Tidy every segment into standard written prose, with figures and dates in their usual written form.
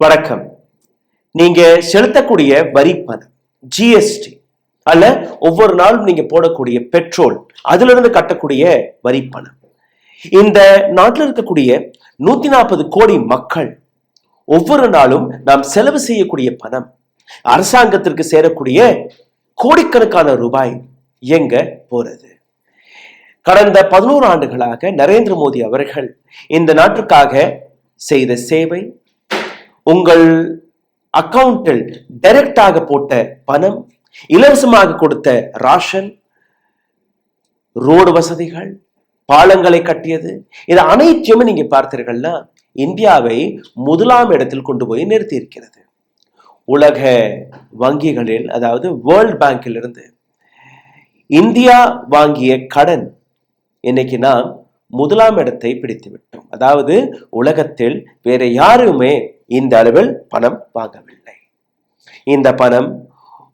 வணக்கம். நீங்க செலுத்தக்கூடிய வரி பணம், ஜிஎஸ்டி அல்ல ஒவ்வொரு நாளும் நீங்க போடக்கூடிய பெட்ரோல், அதுல இருந்து கட்டக்கூடிய வரி பணம், இந்த நாட்டில் இருக்கக்கூடிய 140 கோடி மக்கள் ஒவ்வொரு நாளும் நாம் செலவு செய்யக்கூடிய பணம், அரசாங்கத்திற்கு சேரக்கூடிய கோடிக்கணக்கான ரூபாய் எங்க போறது? கடந்த 11 ஆண்டுகளாக நரேந்திர மோடி அவர்கள் இந்த நாட்டுக்காக செய்த சேவை, உங்கள் அக்கவுண்டில் டைரக்டாக போட்ட பணம், இலவசமாக கொடுத்த ராஷன், ரோடு வசதிகள், பாலங்களை கட்டியது, இது அனைத்தையும் நீங்க பார்த்தீர்கள்னா இந்தியாவை முதலாம் இடத்தில் கொண்டு போய் நிறுத்தி இருக்கிறது. உலக வங்கிகளில், அதாவது வேர்ல்ட் பேங்கில் இருந்து இந்தியா வாங்கிய கடன் இன்னைக்கு நாம் முதலாம் இடத்தை பிடித்து விட்டோம். அதாவது உலகத்தில் வேற யாருமே இந்த அளவில் பணம் வாங்கவில்லை. இந்த பணம்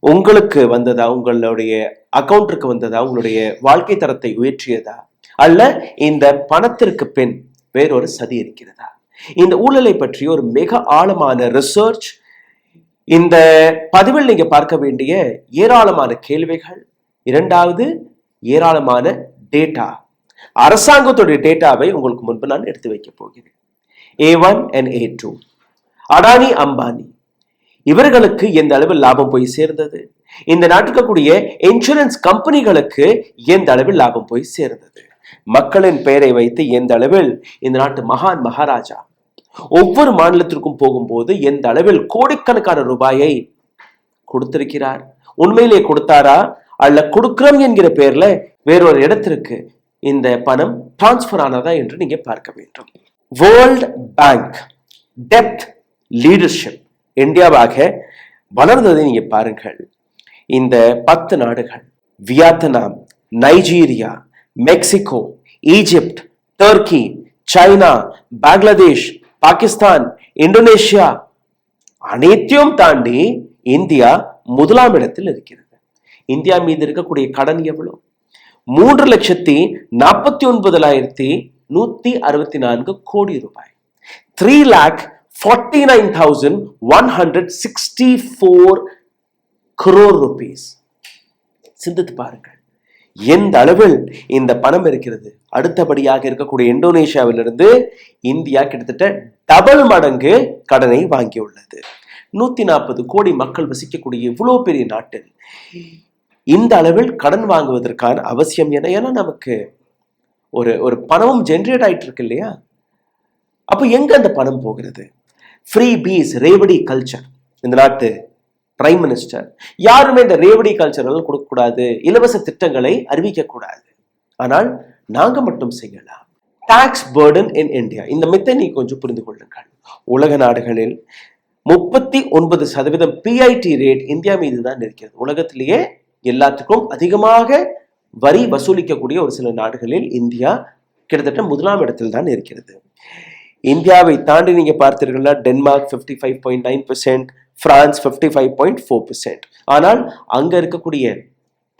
உங்களுக்கு வந்ததா, உங்களுடைய அக்கவுண்டிற்கு வந்ததா, உங்களுடைய வாழ்க்கை தரத்தை உயர்த்தியதா, அல்ல இந்த பணத்திற்கு பின் வேறொரு சதி இருக்கிறதா? இந்த ஊழலை பற்றி ஒரு மிக ஆழமான ரிசர்ச் இந்த பதிவில் நீங்க பார்க்க வேண்டிய ஏராளமான கேள்விகள். இரண்டாவது, ஏராளமான டேட்டா, அரசாங்கத்துடைய டேட்டாவை உங்களுக்கு முன்பு நான் எடுத்து வைக்க போகிறேன். A1 and A2, Adani Ambani இவர்களுக்கு எந்த அளவில் லாபம் போய் சேர்ந்தது, இந்த நாட்டுக்கு கூடிய இன்சூரன்ஸ் கம்பெனிகளுக்கு எந்த அளவில் லாபம் போய் சேர்ந்தது, மக்களின் பெயரை வைத்து எந்த அளவில் இந்த நாட்டு மகான் மகாராஜா ஒவ்வொரு மாநிலத்திற்கும் போகும்போது எந்த அளவில் கோடிக்கணக்கான ரூபாயை கொடுத்திருக்கிறார், உண்மையிலே கொடுத்தாரா அல்ல கொடுக்கிறோம் என்கிற பெயர்ல வேறொரு இடத்திற்கு இந்த பணம் டிரான்ஸ்பர் ஆனதா என்று நீங்க பார்க்க வேண்டும். வேர்ல்ட் பேங்க் டெப்ட் லீடர்ஷிப் இந்தியாவாக வளர்ந்ததை நீங்க பாருங்கள். இந்த 10 நாடுகள், Vietnam, Nigeria, Mexico, Egypt, Turkey, China, Bangladesh, Pakistan, Indonesia அனைத்தையும் தாண்டி இந்தியா முதலாம் இடத்தில் இருக்கிறது. இந்தியா மீது இருக்கக்கூடிய கடன் எவ்வளவு? 3,49,164 கோடி ரூபாய். 3,49,164 crore rupees. சிந்தித்து பாருங்கள் எந்த அளவில் இந்த பணம் இருக்கிறது. அடுத்தபடியாக இருக்கக்கூடிய இந்தோனேஷியாவிலிருந்து இந்தியா கிட்டத்தட்ட டபுள் மடங்கு கடனை வாங்கியுள்ளது. 140 கோடி மக்கள் வசிக்கக்கூடிய இவ்வளவு பெரிய நாட்டில் இந்த அளவில் கடன் வாங்குவதற்கான அவசியம் என்ன? ஏன்னா நமக்கு ஒரு பணமும் ஜென்ரேட் ஆயிட்டு இருக்கு இல்லையா? அப்போ எங்க அந்த பணம் போகிறது? Freebies, revdi culture. இந்த நாட்டு பிரைம் மினிஸ்டர் யாருமே இந்த ரேவடி கல்ச்சர் கொடுக்கக்கூடாது, இலவச திட்டங்களை அறிவிக்க கூடாது, ஆனால் நாங்க மட்டும் செய்யலாம். டாக்ஸ் பர்டன் இன் இந்தியா, இந்த மித்தை நீ கொஞ்சம் புரிந்து கொள்ளுங்கள். உலக நாடுகளில் 39% பிஐடி ரேட் இந்தியா மீது தான் இருக்கிறது. உலகத்திலேயே எல்லாத்துக்கும் அதிகமாக வரி வசூலிக்கக்கூடிய ஒரு சில நாடுகளில் இந்தியா கிட்டத்தட்ட முதலாம் இடத்தில் தான் இருக்கிறது. இந்தியாவை தாண்டி நீங்க பார்த்தீர்கள்னா டென்மார்க் 55.9%, பிரான்ஸ் 55.4%. ஆனால் அங்க இருக்கக்கூடிய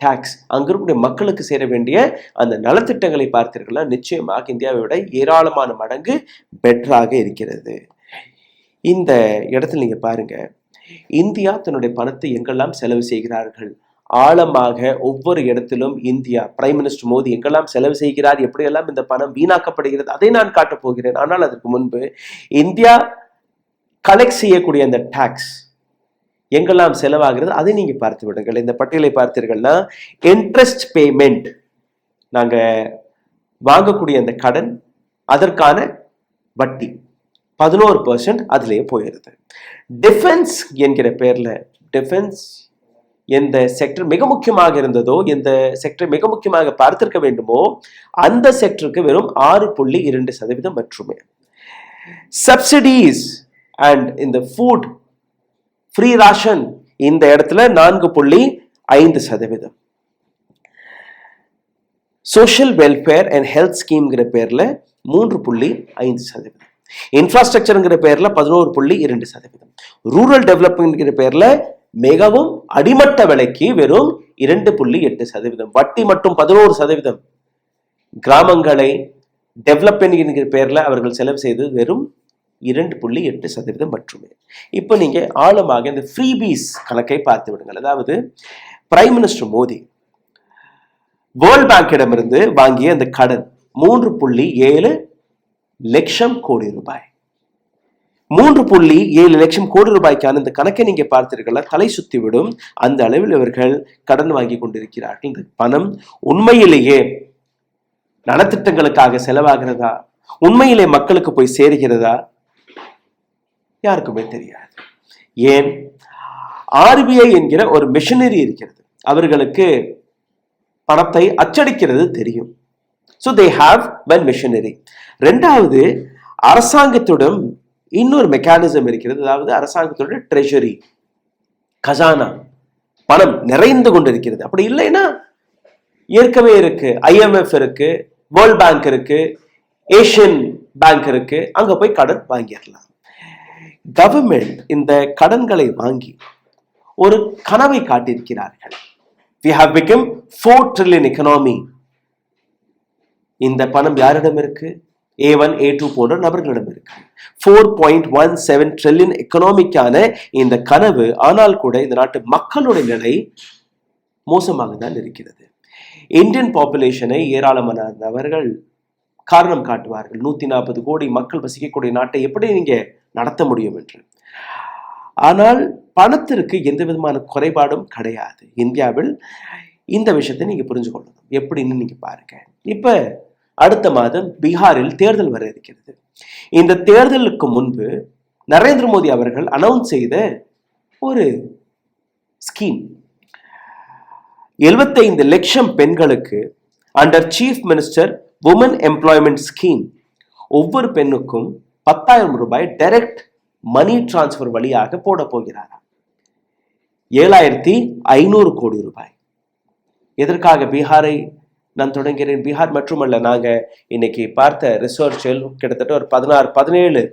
டாக்ஸ், அங்க இருக்கக்கூடிய மக்களுக்கு சேர வேண்டிய அந்த நலத்திட்டங்களை பார்த்தீர்கள்னா நிச்சயமாக இந்தியாவை விட ஏராளமான மடங்கு பெட்டராக இருக்கிறது. இந்த இடத்துல நீங்க பாருங்க, இந்தியா தன்னுடைய பணத்தை எங்கெல்லாம் செலவு செய்கிறார்கள், ஆழமாக ஒவ்வொரு இடத்திலும் இந்தியா பிரைம் மினிஸ்டர் மோடி எங்கெல்லாம் செலவு செய்கிறார், எப்படியெல்லாம் இந்த பணம் வீணாக்கப்படுகிறது, அதை நான் காட்டப் போகிறேன். ஆனால் அதற்கு முன்பு இந்தியா கலெக்ட் செய்யக்கூடிய அந்த டாக்ஸ் எங்கெல்லாம் செலவாகிறது அதை நீங்க பார்த்து விடுங்கள். இந்த பட்டியலை பார்த்தீர்கள்னா இன்ட்ரெஸ்ட் பேமெண்ட், நாங்க வாங்கக்கூடிய அந்த கடன், அதற்கான வட்டி 11% அதிலேயே போயிருது. டிஃபென்ஸ் என்கிற பேர்ல, டிஃபென்ஸ் எந்த செக்டர் மிக முக்கியமாக இருந்ததோ, எந்த செக்டர் மிக முக்கியமாக பார்த்திருக்க வேண்டுமோ அந்த செக்டருக்கு வெறும் 6.2% மட்டுமே. சப்சிடிஸ் அண்ட் இந்த ஃபுட் ஃப்ரீ ராஷன் இந்த இடத்துல 4.5%. சோஷியல் வெல்ஃபேர் அண்ட் ஹெல்த் ஸ்கீம்ங்கிற பேர்ல 3.5%. இன்ஃப்ராஸ்ட்ரக்சர்ங்கிற பேர்ல 11.2%. ரூரல் டெவலப்மெண்ட்ங்கிற பேர்ல மிகவும் அடிமட்ட விலைக்கு வெறும் 2.8%. வட்டி மட்டும் 11%. கிராமங்களை டெவலப்மெண்ட் என்கிற பேர்ல அவர்கள் செலவு செய்தது வெறும் 2.8% மட்டுமே. இப்போ நீங்க ஆழமாக இந்த ஃப்ரீபீஸ் கணக்கை பார்த்து விடுங்கள். அதாவது பிரைம் மினிஸ்டர் மோடி வேர்ல்ட் பேங்கிடமிருந்து வாங்கிய அந்த கடன் 3.7 லட்சம் கோடி ரூபாய். 3.7 லட்சம் கோடி ரூபாய்க்கான இந்த கணக்கை நீங்க பார்த்தீர்களா, தலை சுத்தி விடும். அந்த அளவில் இவர்கள் கடன் வாங்கி கொண்டிருக்கிறார்கள். இந்த பணம் உண்மையிலேயே நலத்திட்டங்களுக்காக செலவாகிறதா, உண்மையிலே மக்களுக்கு போய் சேருகிறதா, யாருக்குமே தெரியாது. ஏன், ஆர்பிஐ என்கிற ஒரு மிஷனரி இருக்கிறது, அவர்களுக்கு பணத்தை அச்சடிக்கிறது தெரியும். So they have one machinery. ரெண்டாவது, அரசாங்கத்துடன் இன்னொரு மெக்கானிசம் இருக்கிறது. அதாவது அரசாங்கத்தோட ட்ரெஷரி, கஜானா, பணம் நிறைந்து கொண்டிருக்கிறது. அப்படி இல்லைன்னா ஏற்கனவே இருக்கு, IMF இருக்கு, வேர்ல்ட் பேங்க் இருக்கு, ஏசியன் பேங்க் இருக்கு, அங்க போய் கடன் வாங்கிடலாம். கவர்மெண்ட் இந்த கடன்களை வாங்கி ஒரு கனவை காட்டியிருக்கிறார்கள். We have become 4 trillion economy. இந்த பணம் யாரிடம் இருக்கு? A1, A2 போன்ற நபர்களிடம் இருக்கு. 4.17 trillion எக்கனாமிக்கான இந்த கனவு. ஆனால் கூட இந்த நாட்டு மக்களுடைய நிலை மோசமாக தான் இருக்கிறது. இந்தியன் பாப்புலேஷனை ஏராளமான நபர்கள் காரணம் காட்டுவார்கள். 140 கோடி மக்கள் வசிக்கக்கூடிய நாட்டை எப்படி நீங்க நடத்த முடியும் என்று. ஆனால் பணத்திற்கு எந்த விதமான குறைபாடும் கிடையாது இந்தியாவில். இந்த விஷயத்தை நீங்க புரிஞ்சு கொள்ளணும். எப்படின்னு நீங்க பாருங்க. இப்ப அடுத்த மாதம் பீகாரில் தேர்தல் வர இருக்கிறது. இந்த தேர்தலுக்கு முன்பு நரேந்திர மோடி அவர்கள் அனௌன்ஸ் செய்த ஒரு ஸ்கீம், 75 லட்சம் பெண்களுக்கு under chief minister woman employment scheme ஒவ்வொரு பெண்ணுக்கும் 10,000 ரூபாய் டைரக்ட் மணி டிரான்ஸ்பர் வழியாக போட போகிறார். 7,500 கோடி ரூபாய். எதற்காக பீகாரை நான் தொடங்கிறேன்? பீகார் மட்டுமல்ல, நாங்க இன்னைக்கு பார்த்த ரிசர்ச்சில் கிட்டத்தட்ட ஒரு 16-17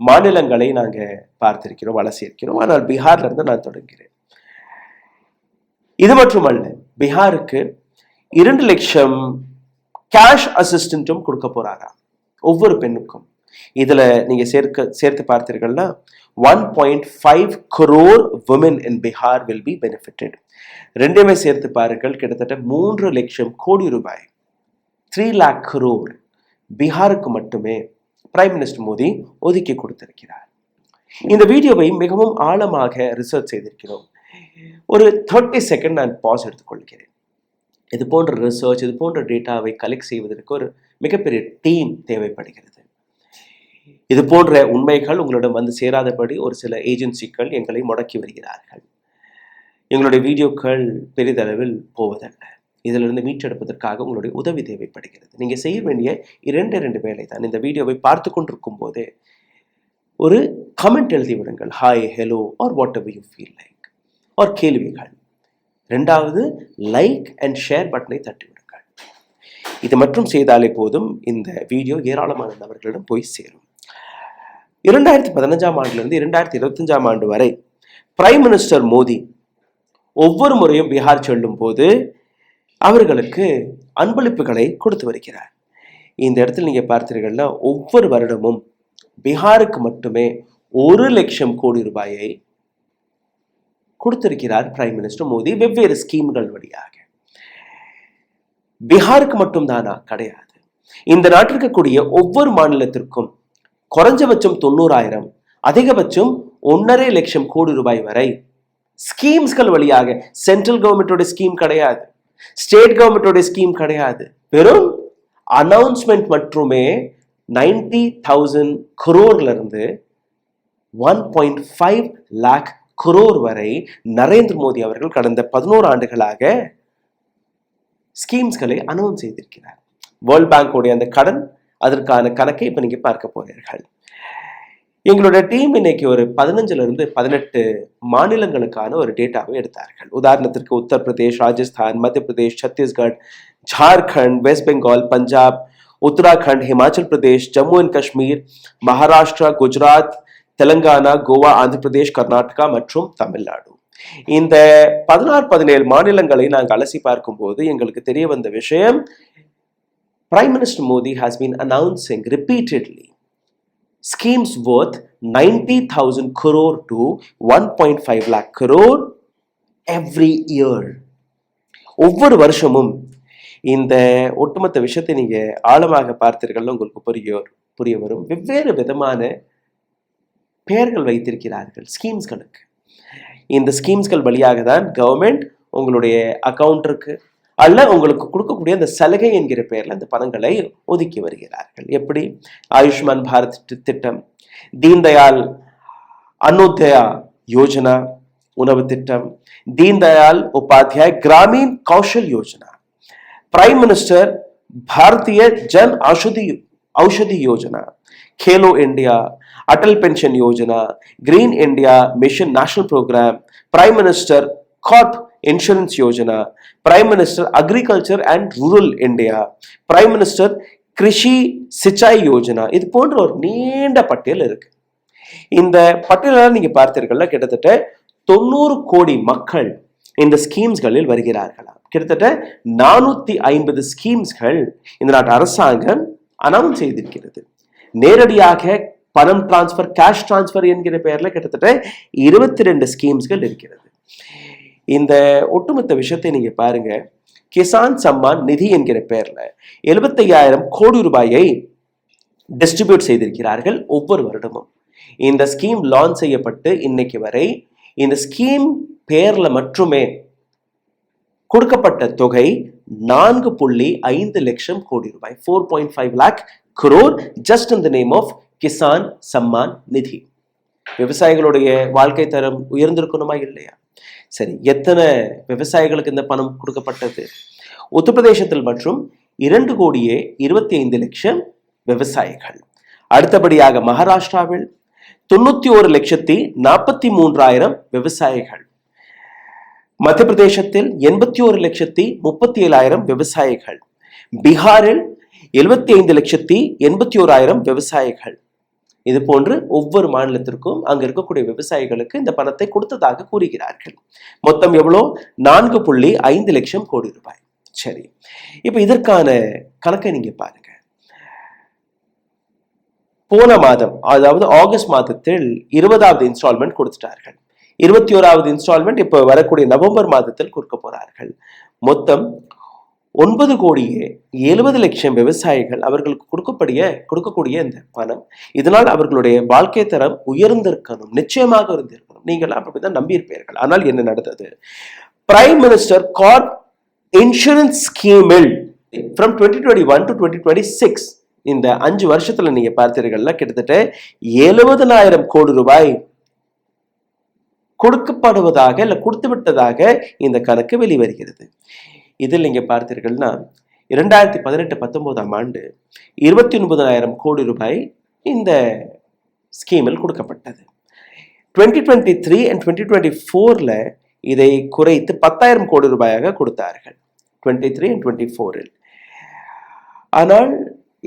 மாநிலங்களை நாங்க பார்த்திருக்கிறோம், வளர்ச்சியிருக்கிறோம். ஆனால் பீகார்ல இருந்து நான் தொடங்கிறேன். இது மட்டுமல்ல, பீகாருக்கு 2 லட்சம் கேஷ் அசிஸ்டன்ட்டும் கொடுக்க போறாராம் ஒவ்வொரு பெண்ணுக்கும். இதுல நீங்க சேர்த்து பார்த்தீர்கள்னா 1.5 crore women in Bihar will be benefited. ரெண்டுமே சேர்த்து பாருங்கள், கிட்டத்தட்ட 3 லட்சம் கோடி ரூபாய், 3 lakh crore பீகாருக்கு மட்டுமே பிரைம் மினிஸ்டர் மோடி ஒதுக்கி கொடுத்திருக்கிறார். இந்த வீடியோவை மிகவும் ஆழமாக ரிசர்ச் செய்திருக்கிறோம். ஒரு 30 செகண்ட் நான் பாஸ் எடுத்துக்கொள்கிறேன். இது போன்ற ரிசர்ச், இது போன்ற டேட்டாவை கலெக்ட் செய்வதற்கு ஒரு மிகப்பெரிய டீம் தேவைப்படுகிறது. இது போன்ற உண்மைகள் உங்களிடம் வந்து சேராதபடி ஒரு சில ஏஜென்சிகள் எங்களை முடக்கி வருகிறார்கள். எங்களுடைய வீடியோக்கள் பெரிதளவில் போவதல்ல. இதிலிருந்து மீட்டெடுப்பதற்காக உங்களுடைய உதவி தேவைப்படுகிறது. நீங்க செய்ய வேண்டிய 2 வேலை தான். இந்த வீடியோவை பார்த்து கொண்டிருக்கும் போதே ஒரு கமெண்ட் எழுதி விடுங்கள். Hi, hello or whatever you feel like or கேள்விகள். 2வது, லைக் அண்ட் ஷேர் பட்டனை தட்டி விடுங்கள். இது மட்டும் செய்தாலே போதும், இந்த வீடியோ ஏராளமான நபர்களிடம் போய் சேரும். 2015ஆம் ஆண்டிலிருந்து 2025ஆம் ஆண்டு வரை பிரைம் மினிஸ்டர் மோடி ஒவ்வொரு முறையும் பீகார் செல்லும் போது அவர்களுக்கு அன்பளிப்புகளை கொடுத்து வருகிறார். இந்த இடத்துல நீங்க பார்த்தீர்கள்னா ஒவ்வொரு வருடமும் பீகாருக்கு மட்டுமே 1 லட்சம் கோடி ரூபாயை கொடுத்திருக்கிறார் பிரைம் மினிஸ்டர் மோடி வெவ்வேறு ஸ்கீம்கள் வழியாக. பீகாருக்கு மட்டும் தானா? கிடையாது. இந்த நாட்டில் இருக்கக்கூடிய ஒவ்வொரு மாநிலத்திற்கும் குறைஞ்சபட்சம் 90,000, அதிகபட்சம் 1.5 லட்சம் கோடி ரூபாய் வரை ஸ்கீம்ஸ்கள் வழியாக. சென்ட்ரல் கவர்மெண்டோட ஸ்கீம் கிடையாது, ஸ்டேட் கவர்மெண்டோட ஸ்கீம் கிடையாது. வெறும் அனௌன்ஸ்மெண்ட் மட்டுமே 90,000 crore இருந்து 1.5 lakh crore வரை நரேந்திர மோடி அவர்கள் கடந்த 11 ஆண்டுகளாக ஸ்கீம்ஸ்களை அனௌன்ஸ் செய்திருக்கிறார். வேர்ல்ட் பேங்கோடைய அந்த கடன், அதற்கான கணக்கை இப்ப நீங்க பார்க்க போறீர்கள். எங்களோட டீம் இன்னைக்கு ஒரு 15 18 மாநிலங்களுக்கான ஒரு டேட்டாவை எடுத்தார்கள். உதாரணத்திற்கு உத்தரப்பிரதேஷ், ராஜஸ்தான், மத்திய பிரதேஷ், சத்தீஸ்கர், ஜார்க்கண்ட், வெஸ்ட் பெங்கால், பஞ்சாப், உத்தராகண்ட், ஹிமாச்சல் பிரதேஷ், ஜம்மு அண்ட் காஷ்மீர், மகாராஷ்டிரா, குஜராத், தெலுங்கானா, கோவா, ஆந்திர பிரதேஷ், கர்நாடகா மற்றும் தமிழ்நாடு. இந்த 16-17 மாநிலங்களை நாங்கள் அலசி பார்க்கும் போது எங்களுக்கு தெரிய வந்த விஷயம், Prime Minister Modi has been announcing repeatedly schemes worth 90,000 crore to 1.5 lakh crore every year. ஒவ்வொரு வருஷமும் இந்த ஒட்டுமொத்த விஷயத்தை நீங்க ஆழமாக பார்த்தீர்கள் உங்களுக்கு புரிய வரும். வெவ்வேறு விதமான பெயர்கள் வைத்திருக்கிறார்கள் ஸ்கீம்ஸ்களுக்கு. இந்த ஸ்கீம்ஸ்கள் வழியாக தான் கவர்மெண்ட் உங்களுடைய அக்கௌண்ட்டிற்கு அல்ல உங்களுக்கு கொடுக்கக்கூடிய அந்த சலுகை என்கிற பெயர்ல அந்த பணங்களை ஒதுக்கி வருகிறார்கள். எப்படி? ஆயுஷ்மான் பாரத் திட்டம், தீன்தயாள் அன்யோதயா யோஜனா உணவு திட்டம், Deendayal Upadhyay Grameen Kaushal Yojana, prime minister Bharatiya Jan Aushadhi Yojana, Khelo India, Atal pension Yojana, green India mission national programme, prime minister crop insurance Yojana, prime minister agriculture and rural India, prime minister Krishi Sinchai योजना. இது போன்ற ஒரு நீண்ட பட்டியல் இருக்கு. இந்த பட்டியலில் நீங்க பார்த்தீர்கள்னா கிட்டத்தட்ட 90 கோடி மக்கள் இந்த ஸ்கீம்ஸ்களில் வருகிறார்களா. கிட்டத்தட்ட 450 ஸ்கீம்ஸ்கள் இந்த நாட்டு அரசாங்கம் அனௌன்ஸ் செய்திருக்கிறது. நேரடியாக பணம் டிரான்ஸ்பர், கேஷ் டிரான்ஸ்பர் என்கிற பெயர்ல கிட்டத்தட்ட 22 ஸ்கீம்ஸ்கள் இருக்கிறது. இந்த ஒட்டுமொத்த விஷயத்தை நீங்க பாருங்க. கிசான் சம்மான் நிதி என்கிற பெயர்ல 75,000 கோடி ரூபாயை டிஸ்ட்ரிபியூட் செய்திருக்கிறார்கள் ஒவ்வொரு வருடமும். இந்த ஸ்கீம் லான்ச் செய்யப்பட்டு இன்னைக்கு வரை இந்த ஸ்கீம் பெயர்ல மட்டுமே கொடுக்கப்பட்ட தொகை 4.5 லட்சம் கோடி ரூபாய், 4.5 lakh crore just in the name of Kisan Samman நிதி. விவசாயிகளுடைய வாழ்க்கை தரம் உயர்ந்திருக்கணுமா இல்லையா? சரி, எத்தனை விவசாயிகளுக்கு இந்த பணம் கொடுக்கப்பட்டது? உத்தரப்பிரதேசத்தில் மற்றும் 2,25,00,000 விவசாயிகள். அடுத்தபடியாக மகாராஷ்டிராவில் 91,43,000 விவசாயிகள். மத்திய பிரதேசத்தில் 81,37,000 விவசாயிகள். பீகாரில் 75,81,000 விவசாயிகள். இது போன்று ஒவ்வொரு மாநிலத்திற்கும் அங்க இருக்கக்கூடிய விவசாயிகளுக்கு இந்த பணத்தை கொடுத்ததாக கூறுகிறார்கள். மொத்தம் எவ்வளோ? 4.5 லட்சம் கோடி ரூபாய். சரி, இப்ப இதற்கான கணக்கை நீங்க பாருங்க. போன மாதம், அதாவது ஆகஸ்ட் மாதத்தில் 20வது இன்ஸ்டால்மெண்ட் கொடுத்துட்டார்கள். 21வது இன்ஸ்டால்மெண்ட் இப்ப வரக்கூடிய நவம்பர் மாதத்தில் கொடுக்க போறார்கள். மொத்தம் 9,70,00,000 விவசாயிகள் அவர்களுக்கு கொடுக்கக்கூடிய இந்த பணம், இதனால் அவர்களுடைய வாழ்க்கை தரம் உயர்ந்திருக்கணும், நிச்சயமாக இருந்திருக்கணும். நீங்களாம் அப்படிதான் நம்பியிருப்பீர்கள். ஆனால் என்ன நடந்தது? பிரைம் மினிஸ்டர் கார்ப் இன்சூரன்ஸ் ஸ்கீமில் ஃப்ரம் 2021 to 2026 இந்த 5 வருஷத்துல நீங்க பார்த்தீர்கள்னா கிட்டத்தட்ட 70,000 கோடி ரூபாய் கொடுக்கப்படுவதாக இல்ல கொடுத்து விட்டதாக இந்த கணக்கு வெளிவருகிறது. இதில் நீங்க பார்த்தீர்கள்னா 2018-19 ஆண்டு 29,000 கோடி ரூபாய் இந்த ஸ்கீமில் கொடுக்கப்பட்டது. 2023 and 2024ல இதை குறைத்து 10,000 கோடி ரூபாயாக கொடுத்தார்கள் 23 and 24ல். ஆனால்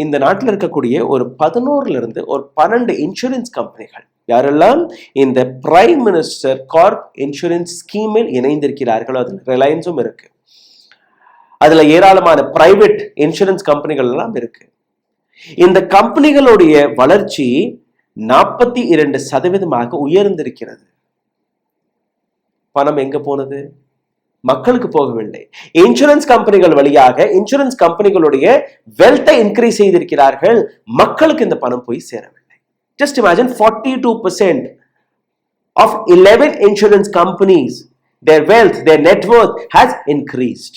இந்த நாட்டில் இருக்கக்கூடிய ஒரு 11 ஒரு 12 இன்சூரன்ஸ் கம்பெனிகள் யாரெல்லாம் இந்த பிரைம் மினிஸ்டர் கார்ப் இன்சூரன்ஸ் ஸ்கீமில் இணைந்திருக்கிறார்களோ அதில் ரிலையன்ஸும் இருக்கு, அதுல ஏராளமான பிரைவேட் இன்சூரன்ஸ் கம்பெனிகள் எல்லாம் இருக்கு. இந்த கம்பெனிகளுடைய வளர்ச்சி 42% உயர்ந்திருக்கிறது. பணம் எங்க போனது? மக்களுக்கு போகவில்லை. இன்சூரன்ஸ் கம்பெனிகள் வழியாக இன்சூரன்ஸ் கம்பெனிகளுடைய வெல்த்தை இன்க்ரீஸ் செய்திருக்கிறார்கள், மக்களுக்கு இந்த பணம் போய் சேரவில்லை. Just imagine 42% of 11 insurance companies, their wealth, their net worth has increased.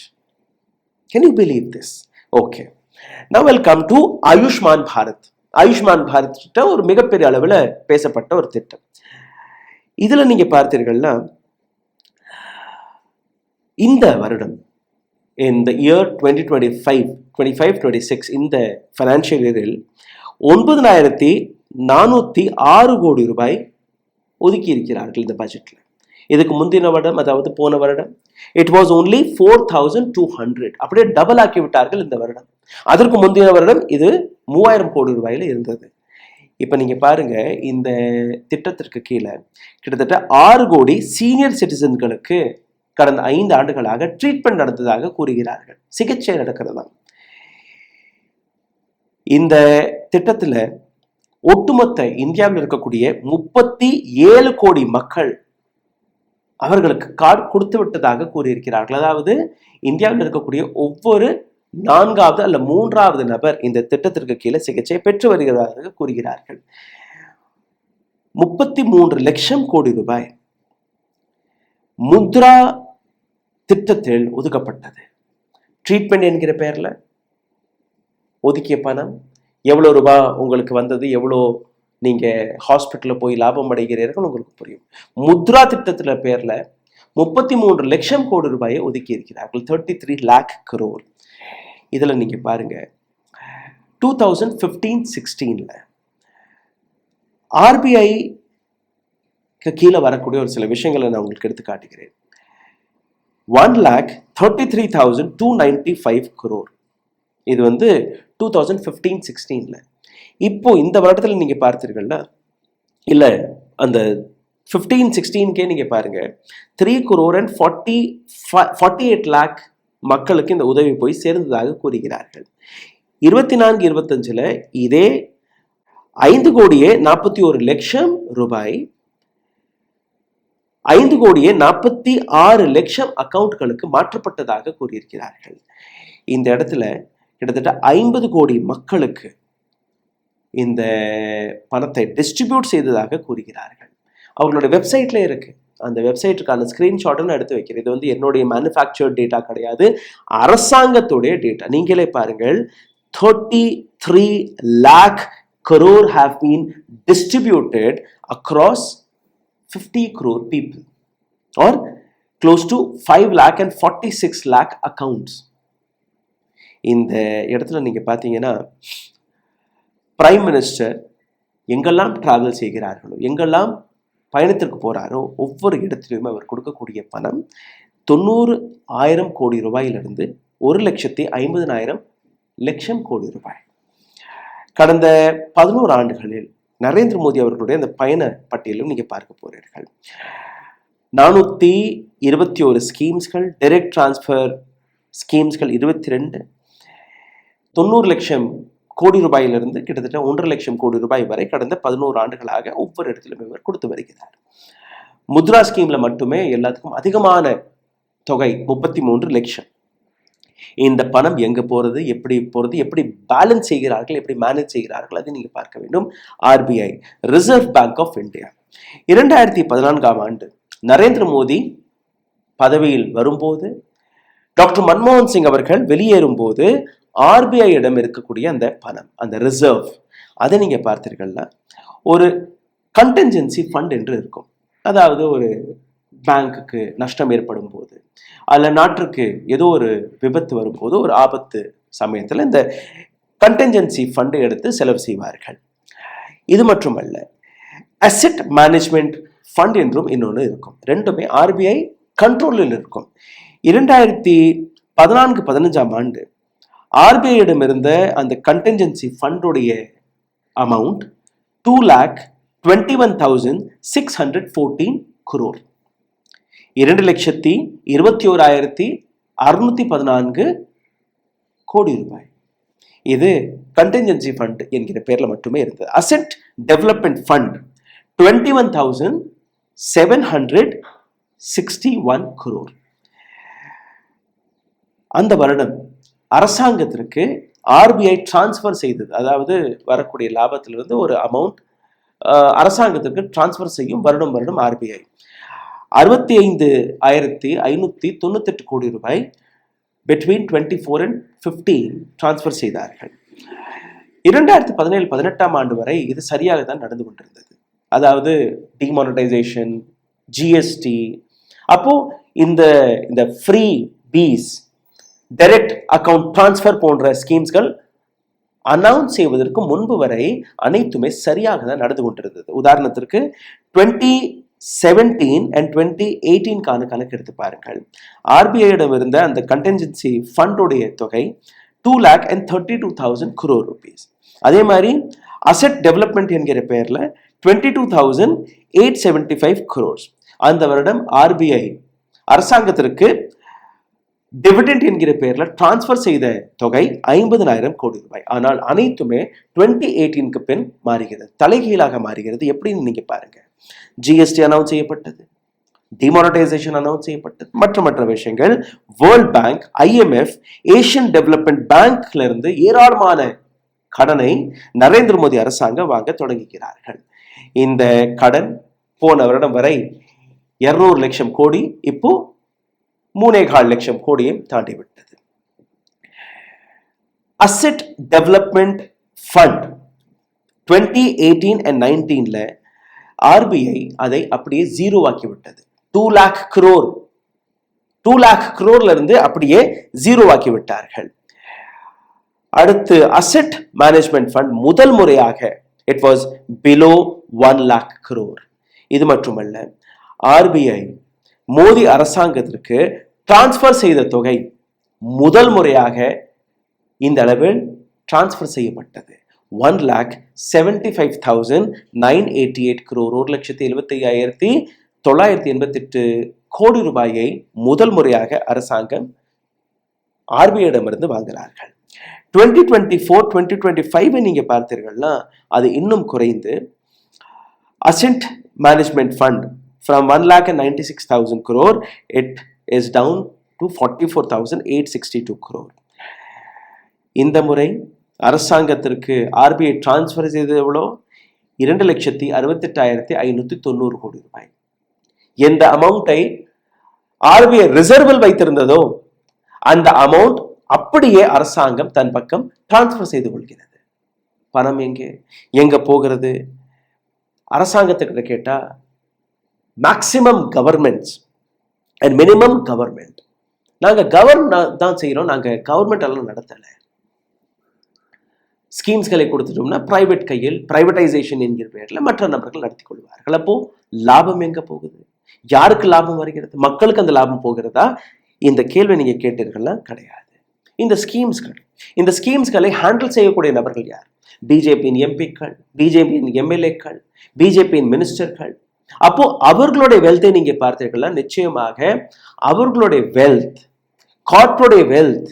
Can you believe this? Okay. Now we'll come to Ayushman Bharat. Ayushman Bharat திட்டம் ஒரு மிகப்பெரிய அளவில் பேசப்பட்ட ஒரு திட்டம். இதுல நீங்க பார்த்தீர்கள்னா இந்த வருடம் இந்த இயர் 2025-26 இந்த ஃபைனான்சியல் இயரில் 9,406 கோடி ரூபாய் ஒதுக்கி இருக்கிறார்கள் இந்த பட்ஜெட்ல. இதுக்கு முந்தின வருடம், அதாவது போன வருடம் இட் வாஸ் ஓன்லி 4,200. அப்படியே டபுள் ஆக்கி விட்டார்கள் இந்த வருடம். அதற்கு முந்தின வருடம் இது 3,000 கோடி ரூபாயில இருந்தது. இப்ப நீங்க பாருங்க, இந்த திட்டத்திற்கு கீழே கிட்டத்தட்ட 6 கோடி சீனியர் சிட்டிசன்களுக்கு கடந்த 5 ஆண்டுகளாக ட்ரீட்மெண்ட் நடந்ததாக கூறுகிறார்கள். சிகிச்சை நடக்கிறதா. இந்த திட்டத்துல ஒட்டுமொத்த இந்தியாவில் இருக்கக்கூடிய 37 கோடி மக்கள் அவர்களுக்கு கார்டு கொடுத்து விட்டதாக கூறியிருக்கிறார்கள். அதாவது இந்தியாவில் இருக்கக்கூடிய ஒவ்வொரு 4வது அல்ல 3வது நபர் இந்த திட்டத்திற்கு கீழே சிகிச்சை பெற்று வருகிறதாக கூறுகிறார்கள். 33 லட்சம் கோடி ரூபாய் முத்ரா திட்டத்தில் ஒதுக்கப்பட்டது. ட்ரீட்மெண்ட் என்கிற பெயர்ல ஒதுக்கிய பணம் எவ்வளவு ரூபாய் உங்களுக்கு வந்தது, எவ்வளோ நீங்க ஹாஸ்பிட்டல்ல போய் லாபம் அடைகிறீர்கள் உங்களுக்கு புரியும். முத்ரா திட்டத்துல பேர்ல 33 லட்சம் கோடி ரூபாயை ஒதுக்கி இருக்கிறார்கள். 33 lakh crore. இதுல நீங்க பாருங்க 2015-16 ஆர்பிஐ கீழே வரக்கூடிய ஒரு சில விஷயங்களை நான் உங்களுக்கு எடுத்து காட்டுகிறேன். 1,33,295 crore. இது 2015-16. இப்போ இந்த வருடத்தில் நீங்க பார்த்தீர்கள்ல, இல்ல அந்த 15-16 நீங்க பாருங்க 3,48 lakh மக்களுக்கு இந்த உதவி போய் சேர்ந்ததாக கூறுகிறார்கள். 24-25 இதே 5,41,00,000 ரூபாய் 5,46,00,000 அக்கவுண்ட்களுக்கு மாற்றப்பட்டதாக கூறியிருக்கிறார்கள். இந்த இடத்துல கிட்டத்தட்ட 50 கோடி மக்களுக்கு இந்த பணத்தை டிஸ்ட்ரிபியூட் செய்ததாக கூறுகிறார்கள். அவங்களோட வெப்சைட்ல இருக்கு. அந்த வெப்சைட்டுக்கான ஸ்கிரீன்ஷாட் நான் எடுத்து வைக்கிறேன். இது என்னுடைய மேனுஃபேக்சர்ட் டேட்டா கிடையாது, அரசாங்கத்துடைய டேட்டா. நீங்களே பாருங்கள். 33 lakh crore have been distributed across 50 crore people or close to 5 lakh and 46 lakh accounts. இந்த இடத்துல நீங்க பாத்தீங்கன்னா பிரைம் மினிஸ்டர் எங்கெல்லாம் டிராவல் செய்கிறார்களோ, எங்கெல்லாம் பயணத்திற்கு போறாரோ, ஒவ்வொரு இடத்திலுமே அவர் கொடுக்கக்கூடிய பணம் 90,000 கோடி ரூபாயிலிருந்து 1,50,000 கோடி ரூபாய். கடந்த 11 ஆண்டுகளில் நரேந்திர மோடி அவர்களுடைய அந்த பயண பட்டியலும் நீங்க பார்க்க போறீர்கள். 421 ஸ்கீம்ஸ்கள், டைரக்ட் டிரான்ஸ்பர் ஸ்கீம்ஸ்கள் 22, 90 லட்சம் கோடி ரூபாயிலிருந்து கிட்டத்தட்ட 1.5 லட்சம் கோடி ரூபாய் வரை கடந்த 11 ஆண்டுகளாக ஒவ்வொரு இடத்திலும் இவர் கொடுத்து வருகிறார். முத்ரா ஸ்கீம்ல மட்டுமே எல்லாத்துக்கும் அதிகமான தொகை 33 லட்சம். இந்த பணம் எங்க போறது, எப்படி பேலன்ஸ் செய்கிறார்கள், எப்படி மேனேஜ் செய்கிறார்கள், அதை நீங்க பார்க்க வேண்டும். RBI, reserve bank of India, 2014 ஆண்டு நரேந்திர மோடி பதவியில் வரும்போது, டாக்டர் மன்மோகன் சிங் அவர்கள் வெளியேறும் போது ஆர்பிஐ இடம் இருக்கக்கூடிய அந்த பணம், அந்த ரிசர்வ், அதை நீங்க பார்த்தீர்கள்னா ஒரு கண்டென்ஜென்சி ஃபண்ட் என்று இருக்கும். அதாவது ஒரு பேங்க்குக்கு நஷ்டம் ஏற்படும் போது, அல்ல நாட்டிற்கு ஏதோ ஒரு விபத்து வரும்போது, ஒரு ஆபத்து சமயத்தில் இந்த கண்டென்ஜென்சி ஃபண்டை எடுத்து செலவு செய்வார்கள். இது மட்டுமல்ல, அசெட் மேனேஜ்மெண்ட் ஃபண்ட் என்றும் இன்னொன்று இருக்கும். ரெண்டுமே ஆர்பிஐ கண்ட்ரோலில் இருக்கும். 2014-15 ஆண்டு ஆர்பிஐயிடம் இருந்த அந்த கண்டென்ஜென்சி ஃபண்டுடைய அமௌண்ட் 2,21,614 crore, 2,21,614 கோடி ரூபாய். இது கண்டென்ஜென்சி ஃபண்ட் என்கிற பேர்ல மட்டுமே இருந்தது. Asset development fund 21,761 crore. அந்த வருடம் அரசாங்கத்திற்கு ஆர்பிஐ டிரான்ஸ்பர் செய்தது, அதாவது வரக்கூடிய லாபத்திலிருந்து ஒரு அமௌண்ட் அரசாங்கத்திற்கு டிரான்ஸ்பர் செய்யும் வருடம் ஆர்பிஐ 65,598 கோடி ரூபாய் between 24 and 15 டிரான்ஸ்பர் செய்தார்கள். 2017-18 ஆண்டு வரை இது சரியாக தான் நடந்து கொண்டிருந்தது. அதாவது டிமானிட்டைசேஷன், ஜிஎஸ்டி, அப்போ இந்த freebies, direct account transfer போன்ற ஸ்கீம்ஸ்கள் அனௌன்ஸ் செய்வதற்கு முன்பு வரை அனைத்துமே சரியாக தான் நடந்து கொண்டிருந்தது. உதாரணத்திற்கு 2017 and 2018 கணக்கு எடுத்து பாருங்கள். ஆர்பிஐயிடம் இருந்த அந்த கண்டென்ஜென்சி ஃபண்டுடைய தொகை 2,32,000 crore rupees. அதே மாதிரி அசெட் டெவலப்மெண்ட் என்கிற பெயர்ல 22,875 crores. அந்த வருடம் ஆர்பிஐ அரசாங்கத்திற்கு டிவிடெண்ட் என்கிற பெயர்ல டிரான்ஸ்பர் செய்த தொகை 50,000 கோடி ரூபாய். ஆனால் அனைத்துமே 2018க்கு பின் மாறுகிறது, தலைகீழாக மாறுகிறது. எப்படின்னு நீங்க பாருங்க. ஜிஎஸ்டி அனௌன்ஸ் செய்யப்பட்டது, டிமானிட்டைசேஷன் அனௌன்ஸ் செய்யப்பட்டது, மற்ற விஷயங்கள். World bank, IMF, Asian development பேங்க்ல இருந்து ஏராளமான கடனை நரேந்திர மோடி அரசாங்கம் வாங்க தொடங்குகிறார்கள். இந்த கடன் போன வருடம் வரை 200 லட்சம் கோடி, இப்போ 3.25 லட்சம் கோடியை தாண்டி விட்டது. Asset development fund 2018 and 19ல RBI அதை அப்படியே ஜீரோ ஆக்கி விட்டது. 2 lakh crore இருந்து அப்படியே ஜீரோ ஆக்கி விட்டார்கள். அடுத்து அசெட் மேனேஜ்மெண்ட் ஃபண்ட் முதல் முறையாக it was below 1 lakh crore. இது மட்டுமல்ல, RBI மோடி அரசாங்கத்திற்கு டிரான்ஸ்பர் செய்த தொகை முதல் முறையாக இந்த அளவில் டிரான்ஸ்பர் செய்யப்பட்டது. 1,75,988 crore, 1,75,988 கோடி ரூபாயை முதல் முறையாக அரசாங்கம் RBI-இடமிருந்து வாங்குகிறார்கள். 2024-2025 நீங்க பார்த்தீர்கள்னா அது இன்னும் குறைந்து asset management fund from 1,96,000 crore it is down to 44,862 crore. இந்த முறை அரசாங்கத்திற்கு RBI டிரான்ஸ்பர் செய்தது எவ்வளோ? 2,68,590 கோடி ரூபாய். எந்த அமௌண்ட்டை RBI ரிசர்வில் வைத்திருந்ததோ அந்த அமௌண்ட் அப்படியே அரசாங்கம் தன் பக்கம் டிரான்ஸ்பர் செய்து கொள்கிறது. பணம் எங்க போகிறது? அரசாங்கத்துக்கிட்ட கேட்டா maximum governments and minimum government. நாங்க தான் செய்யறோம், நாங்க கவர்மெண்ட் எல்லாம் நடத்தல. ஸ்கீம்ஸ்களை கொடுத்துட்டோம்னா பிரைவேட் கையில் பிரைவேடைசேஷன் என்கிற பெயர்ல மற்ற நபர்கள் நடத்தி கொள்வார்கள். அப்போ லாபம் எங்க போகுது? யாருக்கு லாபம் வருகிறது? மக்களுக்கு அந்த லாபம் போகிறதா? இந்த கேள்வி நீங்க கேட்டீர்கள்னா கிடையாது. இந்த ஸ்கீம்ஸ்களை ஹேண்டில் செய்யக்கூடிய நபர்கள் யார்? பிஜேபியின் எம்பிக்கள், பிஜேபியின் எம்எல்ஏக்கள், பிஜேபியின் மினிஸ்டர்கள். அப்போ அவர்களுடைய வெல்த்தை நீங்க பார்த்தீர்கள்னா நிச்சயமாக அவர்களுடைய வெல்த், கார்ப்பரேட் வெல்த்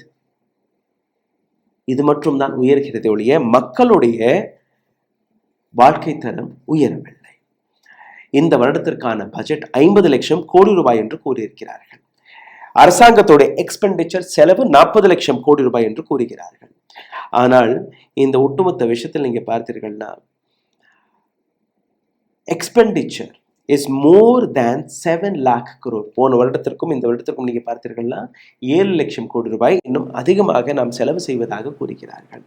இது மட்டும் தான் உயர்கிறதே ஒழிய மக்களுடைய வாழ்க்கை தரம் உயரவில்லை. இந்த வருடத்திற்கான பட்ஜெட் 50 லட்சம் கோடி ரூபாய் என்று கூறியிருக்கிறார்கள். அரசாங்கத்தோட எக்ஸ்பெண்டிச்சர் செலவு 40 லட்சம் கோடி ரூபாய் என்று கூறுகிறார்கள். ஆனால் இந்த ஒட்டுமொத்த விஷயத்தில் நீங்க பார்த்தீர்கள்னா expenditure is more than 7 lakh crore. போன வருடத்திற்கும் இந்த வருடத்திற்கும் நீங்க பார்த்தீர்கள்னா 7 லட்சம் கோடி ரூபாய் இன்னும் அதிகமாக நாம் செலவு செய்வதாக கூறுகிறார்கள்.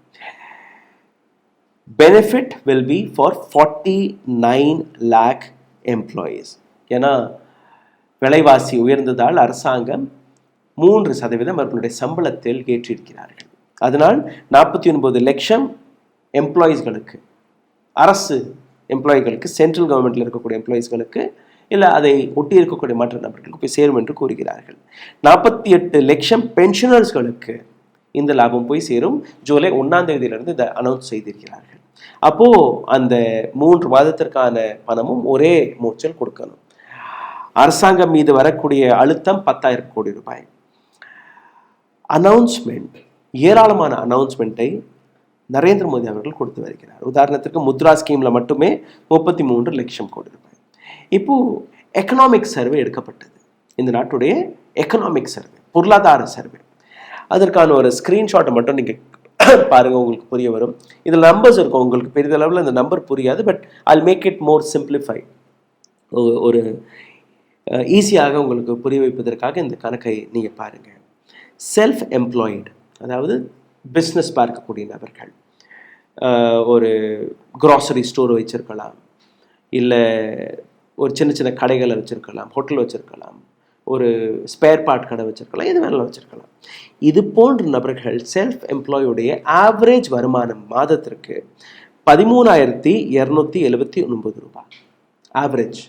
Benefit will be for 49 lakh employees. ஏன்னா விலைவாசி உயர்ந்ததால் அரசாங்கம் 3% அவர்களுடைய சம்பளத்தில் ஏற்றிருக்கிறார்கள். அதனால் 49 லட்சம் எம்ப்ளாயீஸ்களுக்கு, அரசு எம்ப்ளாயிகளுக்கு, சென்ட்ரல் கவர்மெண்ட்ல இருக்கக்கூடிய எம்ப்ளாயீஸ்களுக்கு இல்லை அதை ஒட்டி இருக்கக்கூடிய மற்ற நபர்களுக்கு போய் சேரும் என்று கூறுகிறார்கள். 48 லட்சம் பென்ஷனர்ஸ்களுக்கு இந்த லாபம் போய் சேரும். ஜூலை 1ஆம் தேதியிலிருந்து இதை அனௌன்ஸ் செய்திருக்கிறார்கள். அப்போ அந்த 3 மாதத்திற்கான பணமும் ஒரே மூச்சல் கொடுக்கணும். அரசாங்கம் மீது வரக்கூடிய அழுத்தம் 10,000 கோடி ரூபாய். அனௌன்ஸ்மெண்ட், ஏராளமான அனௌன்ஸ்மெண்ட்டை நரேந்திர மோடி அவர்கள் கொடுத்து வருகிறார். உதாரணத்திற்கு முத்ரா ஸ்கீம்ல மட்டுமே 33 லட்சம் கோடி ரூபாய். இப்போ எக்கனாமிக் சர்வே எடுக்கப்பட்டது, இந்த நாட்டுடைய எக்கனாமிக் சர்வே, பொருளாதார சர்வே. அதற்கான ஒரு ஸ்கிரீன்ஷாட்டை மட்டும் நீங்க பாருங்க, உங்களுக்கு புரிய வரும். இதில் நம்பர்ஸ் இருக்கும், உங்களுக்கு பெரிதளவில் இந்த நம்பர் புரியாது. But I'll make it more simplify. ஒரு ஈஸியாக உங்களுக்கு புரிய வைப்பதற்காக இந்த கணக்கை நீங்க பாருங்க. செல்ஃப் எம்ப்ளாய்டு, அதாவது பிஸ்னஸ் பார்க்கக்கூடிய நபர்கள், ஒரு க்ராசரி ஸ்டோர் வச்சிருக்கலாம், இல்லை ஒரு சின்ன சின்ன கடைகளை வச்சிருக்கலாம், ஹோட்டல் வச்சிருக்கலாம், ஒரு ஸ்பேர் பார்ட் கடை வச்சிருக்கலாம், எது வேணாலும் வச்சிருக்கலாம். இது போன்ற நபர்கள் செல்ஃப் எம்ப்ளாயுடைய ஆவரேஜ் வருமானம் மாதத்திற்கு 13,279 ரூபாய் ஆவரேஜ்.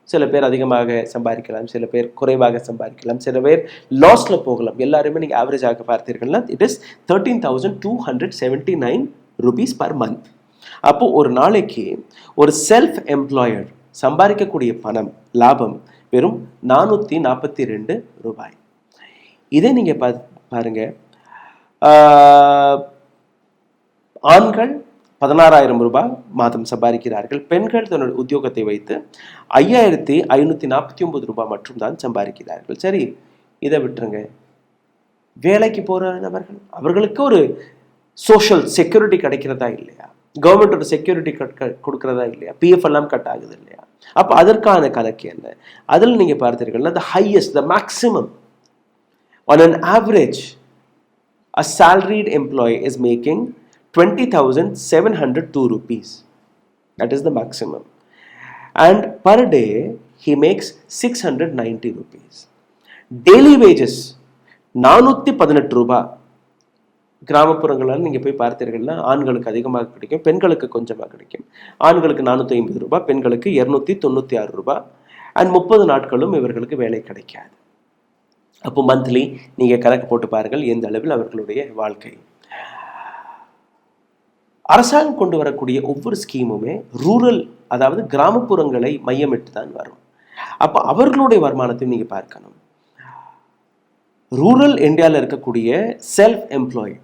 சில பேர் அதிகமாக சம்பாதிக்கலாம், சில பேர் குறைவாக சம்பாதிக்கலாம், சில பேர் லாஸ்ல போகலாம். எல்லாருமே நீங்கள் ஆவரேஜாக பார்த்தீர்கள்னா it is 13,279 rupees per month. அப்போ ஒரு நாளைக்கு ஒரு செல்ஃப் எம்ப்ளாயர் சம்பாதிக்கக்கூடிய பணம் லாபம் வெறும் 442 ரூபாய். இதே நீங்க பாருங்க, ஆண்கள் 16,000 ரூபாய் மாதம் சம்பாதிக்கிறார்கள். பெண்கள் தன்னுடைய உத்தியோகத்தை வைத்து 5,549 ரூபாய் மட்டும் தான் சம்பாதிக்கிறார்கள். சரி, இதை விட்டுருங்க. வேலைக்கு போற நபர்கள், அவர்களுக்கு ஒரு சோஷியல் செக்யூரிட்டி கிடைக்கிறதா இல்லையா? கவர்மெண்ட் ஒரு செக்யூரிட்டி கொடுக்கிறதா இல்லையா? பிஎஃப் எல்லாம் கட் ஆகுது இல்லையா? அப்ப அதற்கான கணக்கு என்ன? அதில் நீங்க பார்த்தீர்கள்னா the highest, the maximum on an average a salaried employee is making 20,702 rupees. That is the maximum. And per day he makes 690 rupees. Daily wages 418 ரூபாய். கிராமப்புறங்களில் நீங்கள் போய் பார்த்தீர்கள்னா ஆண்களுக்கு அதிகமாக கிடைக்கும், பெண்களுக்கு கொஞ்சமாக கிடைக்கும். ஆண்களுக்கு 450 ரூபாய், பெண்களுக்கு 296 ரூபாய். அண்ட் 30 நாட்களும் இவர்களுக்கு வேலை கிடைக்காது. அப்போ மந்த்லி நீங்கள் கணக்கு போட்டு பாருங்கள் எந்த அளவில் அவர்களுடைய வாழ்க்கை. அரசாங்கம் கொண்டு வரக்கூடிய ஒவ்வொரு ஸ்கீமுமே ரூரல், அதாவது கிராமப்புறங்களை மையமிட்டு தான் வரும். அப்போ அவர்களுடைய வருமானத்தையும் நீங்கள் பார்க்கணும். ரூரல் இந்தியாவில் இருக்கக்கூடிய செல்ஃப் எம்ப்ளாய்,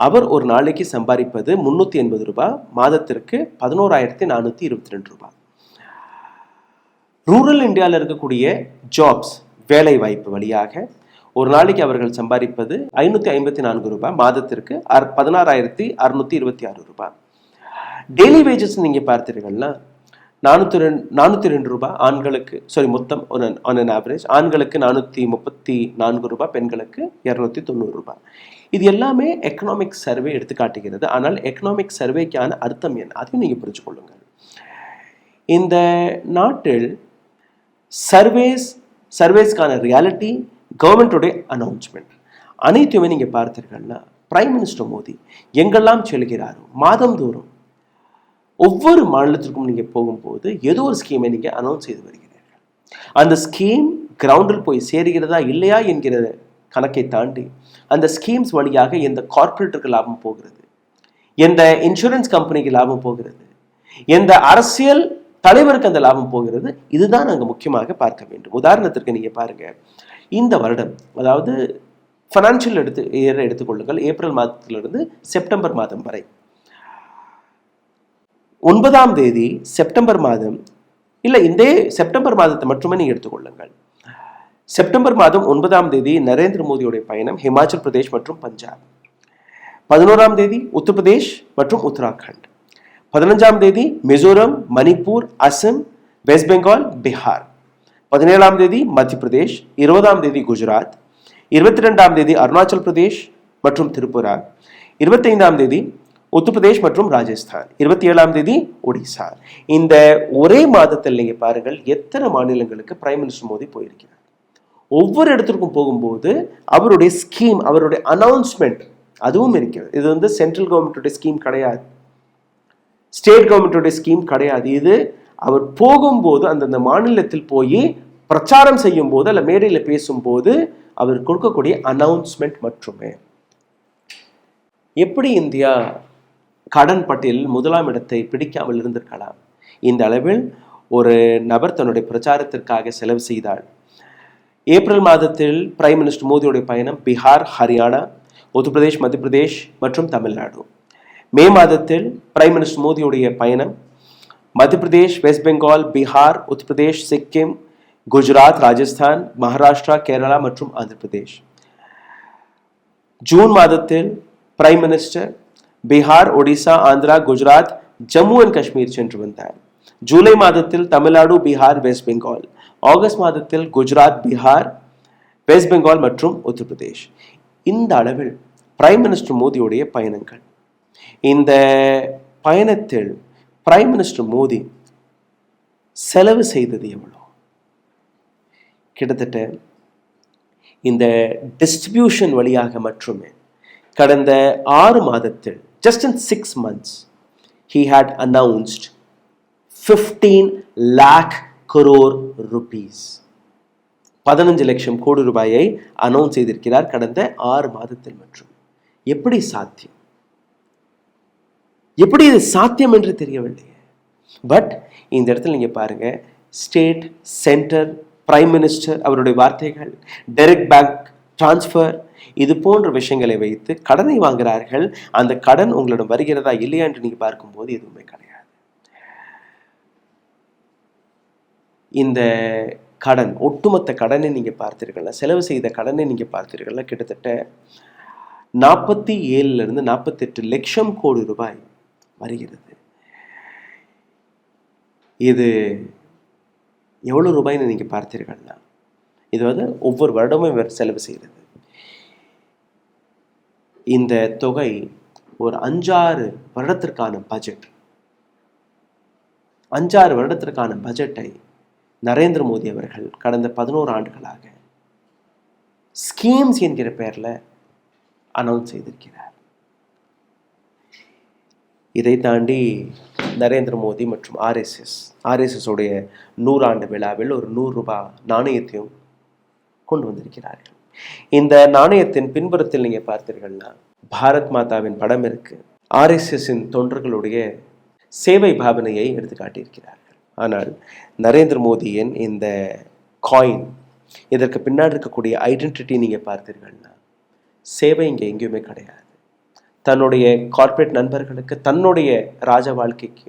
அவர் ஒரு நாளைக்கு சம்பாதிப்பது 380 ரூபாய், மாதத்திற்கு 11,422 ரூபாய். ரூரல் இந்தியாவில் இருக்கக்கூடிய ஜாப்ஸ், வேலை வாய்ப்பு வழியாக ஒரு நாளைக்கு அவர்கள் சம்பாதிப்பது 554 ரூபாய், மாதத்திற்கு 16,626 ரூபாய். டெய்லி வேஜஸ் நீங்க பார்த்தீர்கள்னா 402 ரூபாய் ஆண்களுக்கு, மொத்தம் ஆன் அன் ஆவரேஜ் ஆண்களுக்கு 434 ரூபாய், பெண்களுக்கு 290 ரூபாய். இது எல்லாமே எக்கனாமிக் சர்வே எடுத்து காட்டுகிறது. ஆனால் எக்கனாமிக் சர்வேக்கான அர்த்தம் என்ன, அதையும் நீங்க புரிஞ்சு கொள்ளுங்கள். இந்த நாட்டில் சர்வேஸ்க்கான ரியாலிட்டி, கவர்மெண்டோடைய அனௌன்ஸ்மெண்ட் அனைத்துமே நீங்க பார்த்தீர்கள்னா பிரைம் மினிஸ்டர் மோடி எங்கெல்லாம் செல்கிறாரோ மாதந்தோறும் ஒவ்வொரு மாநிலத்திற்கும் நீங்க போகும்போது ஏதோ ஒரு ஸ்கீமை நீங்க அனௌன்ஸ் செய்து வருகிறீர்கள். அந்த ஸ்கீம் கிரவுண்டில் போய் சேருகிறதா இல்லையா என்கிற கணக்கை தாண்டி அந்த ஸ்கீம்ஸ் வழியாக எந்த கார்பரேட்டுக்கு லாபம் போகிறது, எந்த இன்சூரன்ஸ் கம்பெனிக்கு லாபம் போகிறது, எந்த அரசியல் தலைவருக்கு அந்த லாபம் போகிறது, இதுதான் நாங்கள் முக்கியமாக பார்க்க வேண்டும். உதாரணத்திற்கு நீங்க பாருங்க, இந்த வருடம், அதாவது ஃபைனான்சியல் எடுத்துக்கொள்ளுங்கள், ஏப்ரல் மாதத்திலிருந்து செப்டம்பர் மாதம் வரை 9ஆம் தேதி செப்டம்பர் மாதம், இல்லை இந்த செப்டம்பர் மாதத்தை மட்டுமே நீங்க எடுத்துக்கொள்ளுங்கள். செப்டம்பர் மாதம் 9ஆம் தேதி நரேந்திர மோடியுடைய பயணம் ஹிமாச்சல் பிரதேஷ் மற்றும் பஞ்சாப். 11ஆம் தேதி உத்தரப்பிரதேஷ் மற்றும் உத்தராகண்ட். 15ஆம் தேதி மிசோரம், மணிப்பூர், அசாம், வெஸ்ட் பெங்கால், பீகார். 17ஆம் தேதி மத்திய பிரதேஷ். 20ஆம் தேதி குஜராத். 22ஆம் தேதி அருணாச்சல் பிரதேஷ் மற்றும் திரிபுரா. 25ஆம் தேதி உத்தரப்பிரதேஷ் மற்றும் ராஜஸ்தான். 27ஆம் தேதி ஒடிசா. இந்த ஒரே மாதத்தில் நீங்க பாருங்கள் எத்தனை மாநிலங்களுக்கு பிரைம் மினிஸ்டர் மோடி போயிருக்கிறார். ஒவ்வொரு இடத்திற்கும் போகும்போது அவருடைய ஸ்கீம், அவருடைய அனௌன்ஸ்மெண்ட் அதுவும் இருக்கிறது. இது சென்ட்ரல் கவர்மெண்ட்டுடைய ஸ்கீம் கிடையாது, ஸ்டேட் கவர்மெண்ட்டுடைய ஸ்கீம் கிடையாது. இது அவர் போகும்போது அந்தந்த மாநிலத்தில் போய் பிரச்சாரம் செய்யும் போது அல்ல மேடையில் பேசும்போது அவர் கொடுக்கக்கூடிய அனௌன்ஸ்மெண்ட் மட்டுமே. எப்படி இந்தியா கடன் பட்டியலில் 1ஆம் இடத்தை பிடிக்காமல் இருந்திருக்கலாம்? இந்த அளவில் ஒரு நபர் தன்னுடைய பிரச்சாரத்திற்காக செலவு செய்தால். ஏப்ரல் மாதத்தில் பிரைம் மினிஸ்டர் மோடியுடைய பயணம் பீகார், ஹரியானா, உத்தரப்பிரதேஷ், மத்திய பிரதேஷ் மற்றும் தமிழ்நாடு. மே மாதத்தில் பிரைம் மினிஸ்டர் மோடியுடைய பயணம் மத்திய பிரதேஷ், வெஸ்ட் பெங்கால், பீகார், உத்தரப்பிரதேஷ், சிக்கிம், குஜராத், ராஜஸ்தான், மகாராஷ்டிரா, கேரளா மற்றும் ஆந்திர பிரதேஷ். ஜூன் மாதத்தில் prime minister Bihar, Odisha, Andhra, Gujarat, Jammu and Kashmir சென்று வந்தார். ஜூலை மாதத்தில் தமிழ்நாடு, பீகார், வெஸ்ட் பெங்கால். ஆகஸ்ட் மாதத்தில் குஜராத், பீகார், வெஸ்ட் பெங்கால் மற்றும் உத்தரப்பிரதேஷ். இந்த அளவில் பிரைம் மினிஸ்டர் மோடியுடைய பயணங்கள். இந்த பயணத்தில் பிரைம் மினிஸ்டர் மோடி செலவு செய்தது எவ்வளோ? கிட்டத்தட்ட இந்த டிஸ்ட்ரிபியூஷன் வழியாக மட்டுமே கடந்த 6 மாதத்தில், just in 6 months, he had announced 15 lakh crore rupees. 15 லட்சம் கோடி ரூபாயை அனௌன்ஸ் செய்திருக்கிறார் கடந்த 6 மாதத்தில் மட்டும். எப்படி சாத்தியம்? எப்படி இது சாத்தியம் என்று தெரியவில்லை. பட் இந்த இடத்துல நீங்க பாருங்க, ஸ்டேட், சென்டர், பிரைம் மினிஸ்டர் அவருடைய வார்த்தைகள், டைரக்ட் பேங்க் டிரான்ஸ்ஃபர், இது போன்ற விஷயங்களை வைத்து கடனை வாங்குகிறார்கள். அந்த கடன் உங்களிடம் வருகிறதா இல்லையா என்று நீங்க பார்க்கும்போது எதுவுமே கிடையாது. இந்த கடன், ஒட்டுமொத்த கடனை நீங்க பார்த்தீர்கள்னா, செலவு செய்த கடனை நீங்க பார்த்தீர்கள்னா கிட்டத்தட்ட 47 48 லட்சம் கோடி ரூபாய் வருகிறது. இது எவ்வளவு ரூபாய்னு நீங்க பார்த்தீர்கள்னா, இது ஒவ்வொரு வருடமும் இவர் செலவு செய்கிறது. இந்த தொகை ஒரு 5-6 வருடத்திற்கான பட்ஜெட். 5-6 வருடத்திற்கான பட்ஜெட்டை நரேந்திர மோடி அவர்கள் கடந்த 11 ஆண்டுகளாக ஸ்கீம்ஸ் என்கிற பெயர்ல அனௌன்ஸ் செய்திருக்கிறார். இதை தாண்டி நரேந்திர மோடி மற்றும் ஆர்எஸ்எஸ் உடைய 100 ஆண்டு விழாவில் ஒரு 100 ரூபாய் நாணயத்தையும் கொண்டு வந்திருக்கிறார்கள். இந்த நாணயத்தின் பின்புறத்தில் நீங்க பார்த்தீர்கள்னா பாரத் மாதாவின் படம் இருக்கு. ஆர்எஸ்எஸ்ஸின் தொண்டர்களுடைய சேவை பாவனையை எடுத்து காட்டியிருக்கிறார்கள். ஆனால் நரேந்திர மோடியின் இந்த காயின், இதற்கு பின்னாடி இருக்கக்கூடிய ஐடென்டிட்டி நீங்க பார்த்தீர்கள்னா சேவை இங்க எங்கேயுமே கிடையாது. தன்னுடைய கார்ப்பரேட் நண்பர்களுக்கு, தன்னுடைய ராஜ வாழ்க்கைக்கு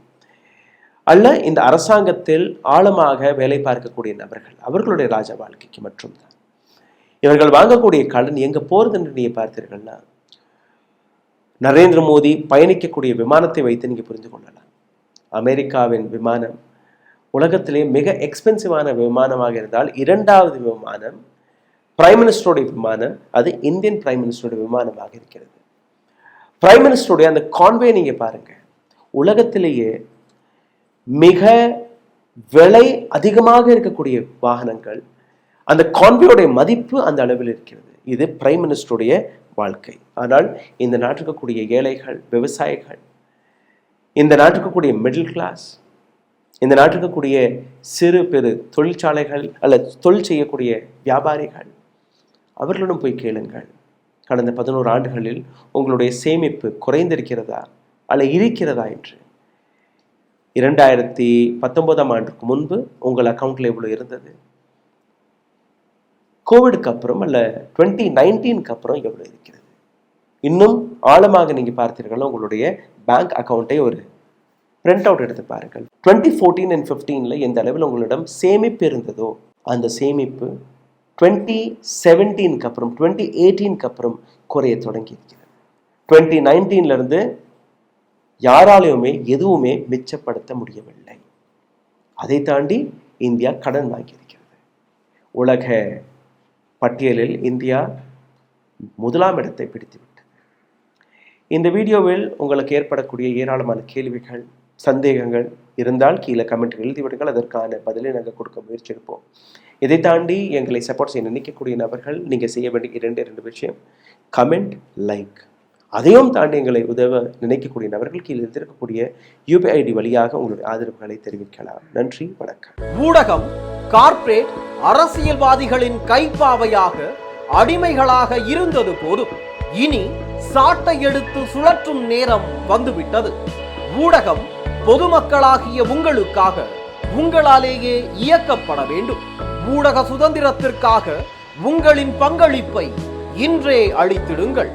அல்ல, இந்த அரசாங்கத்தில் ஆழமாக வேலை பார்க்கக்கூடிய நபர்கள் அவர்களுடைய ராஜ வாழ்க்கைக்கு மட்டும்தான். இவர்கள் வாங்கக்கூடிய கடன் எங்க போறது என்று நீங்க பார்த்தீர்கள்னா, நரேந்திர மோடி பயணிக்கக்கூடிய விமானத்தை வைத்து நீங்க புரிந்து கொள்ளலாம். அமெரிக்காவின் விமானம் உலகத்திலே மிக எக்ஸ்பென்சிவான விமானமாக இருந்தால் 2வது விமானம் பிரைம் மினிஸ்டருடைய விமானம், அது இந்தியன் பிரைம் மினிஸ்டருடைய விமானமாக இருக்கிறது. பிரைம் மினிஸ்டருடைய அந்த கான்வே நீங்க பாருங்க, உலகத்திலேயே மிக விலை அதிகமாக இருக்கக்கூடிய வாகனங்கள், அந்த கான்வேயோடைய மதிப்பு அந்த அளவில் இருக்கிறது. இது பிரைம் மினிஸ்டருடைய வாழ்க்கை. ஆனால் இந்த நாட்டுக்கு கூடிய ஏழைகள், விவசாயிகள், இந்த நாட்டுக்கு கூடிய மிடில் கிளாஸ், இந்த நாட்டுக்கு கூடிய சிறு பெரு தொழிற்சாலைகள் அல்ல தொழில் செய்யக்கூடிய வியாபாரிகள், அவர்களிடம் போய் கேளுங்கள், கடந்த 11 ஆண்டுகளில் உங்களுடைய சேமிப்பு குறைந்திருக்கிறதா அல்ல இருக்கிறதா என்று. 2019 ஆண்டுக்கு முன்பு உங்கள் அக்கௌண்ட்ல எவ்வளவு இருந்தது, கோவிடுக்கு அப்புறம் அல்ல 2019க்கு அப்புறம் எவ்வளவு இருக்கிறது. இன்னும் ஆழமாக நீங்க பார்த்தீர்கள், உங்களுடைய பேங்க் அக்கௌண்ட்டை ஒரு பிரிண்ட் அவுட் எடுத்து பாருங்கள். 2014 and 15ல எந்த அளவில் உங்களிடம் சேமிப்பு இருந்ததோ அந்த சேமிப்பு 2017க்கு அப்புறம் 2018க்கு அப்புறம் குறைய தொடங்கி இருக்கிறது. 2019ல இருந்து யாராலையுமே எதுவுமே மிச்சப்படுத்த முடியவில்லை. அதை தாண்டி இந்தியா கடன் வாங்கியிருக்கிறது. உலக பட்டியலில் இந்தியா 1ஆம் இடத்தை பிடித்துவிட்டது. இந்த வீடியோவில் உங்களுக்கு ஏற்படக்கூடிய ஏராளமான கேள்விகள், சந்தேகங்கள் இருந்தால் கீழே கமெண்ட் எழுதிவிடுங்கள். அதற்கான பதிலை நாங்கள் கொடுக்க முயற்சி எடுப்போம். இதை தாண்டி எங்களை சப்போர்ட் செய்ய நினைக்கக்கூடிய நபர்கள் நீங்கள் செய்ய வேண்டிய 2 விஷயம்: கமெண்ட், லைக். அதையும் தாண்டி எங்களை உதவ நினைக்கக்கூடிய நபர்கள் கீழே இருக்கக்கூடிய UPI ID வழியாக உங்களுடைய ஆதரவுகளை தெரிவிக்கலாம். நன்றி, வணக்கம். ஊடகம் கார்ப்பரேட் அரசியல்வாதிகளின் கைப்பாவையாக, அடிமைகளாக இருந்தது போதும். இனி சாட்டை எடுத்து சுழற்றும் நேரம் வந்துவிட்டது. ஊடகம் பொதுமக்களாகிய உங்களுக்காக, உங்களாலேயே இயக்கப்பட வேண்டும். ஊடக சுதந்திரத்திற்காக உங்களின் பங்களிப்பை இன்றே அளித்திடுங்கள்.